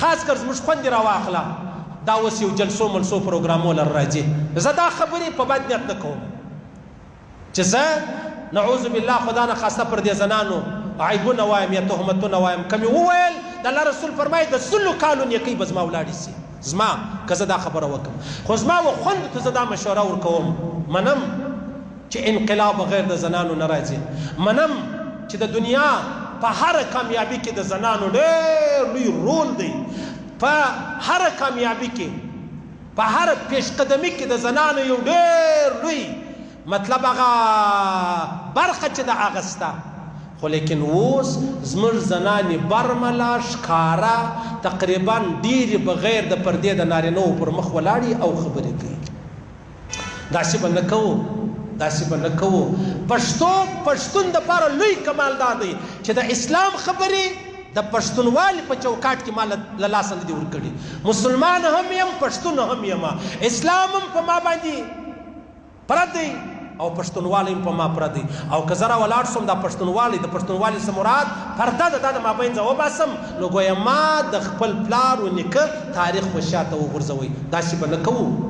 خاص کر زموږ خوندې راواخله دا اوس یو جلسو ملسو پروګرامو لر راځي زه دا خبرې په بد نیت نه کوم چې زه نعوذ بالله خدا نه خواسته پر دې زنانو عیبونه وایم یا تهمتونه وایم که مې وویل د الله رسول فرمایي د سلو کالو نیکۍ به زما ولاړې سي زما که زه دا خبره وکړم خو زما و خوندو ته زه دا مشوره ورکوم منم چې انقلاب بغیر د زنانو نه راځي منم چې د دنیا په هر کامیابی کې د زنانو ډېر لوی رول دی په هر کامیابی کې په هر پیشقدمي کې د زنانو یو ډېر لوی مطلب هغه برخه چې د اغسته خو لیکن اوس زموږ زنانې برمله ښکاره تقریبا ډېرې بغیر د پردې د نارینهو پر مخ ولاړې او خبرې کوي داسې به نه کوو داسې به نه کوو پښتون دپاره لوی کمال دا دی چې د اسلام خبرې د پښتونوالي په چوکاټ کې ما له لاسه نه دي ورکړي مسلمان هم یم پښتون هم یم اسلام هم په ما باندې پرت دی او پښتونوالی هم په ما پرت دی او که زه راولاړ شم دا پښتونوالی د پښتونوالي څه مراد پرده ده دا د مابین ځه وباسم نو ګویا ما د خپل پلار و نیکه تاریخ به شاته وغورځوئ داسې به نه کوو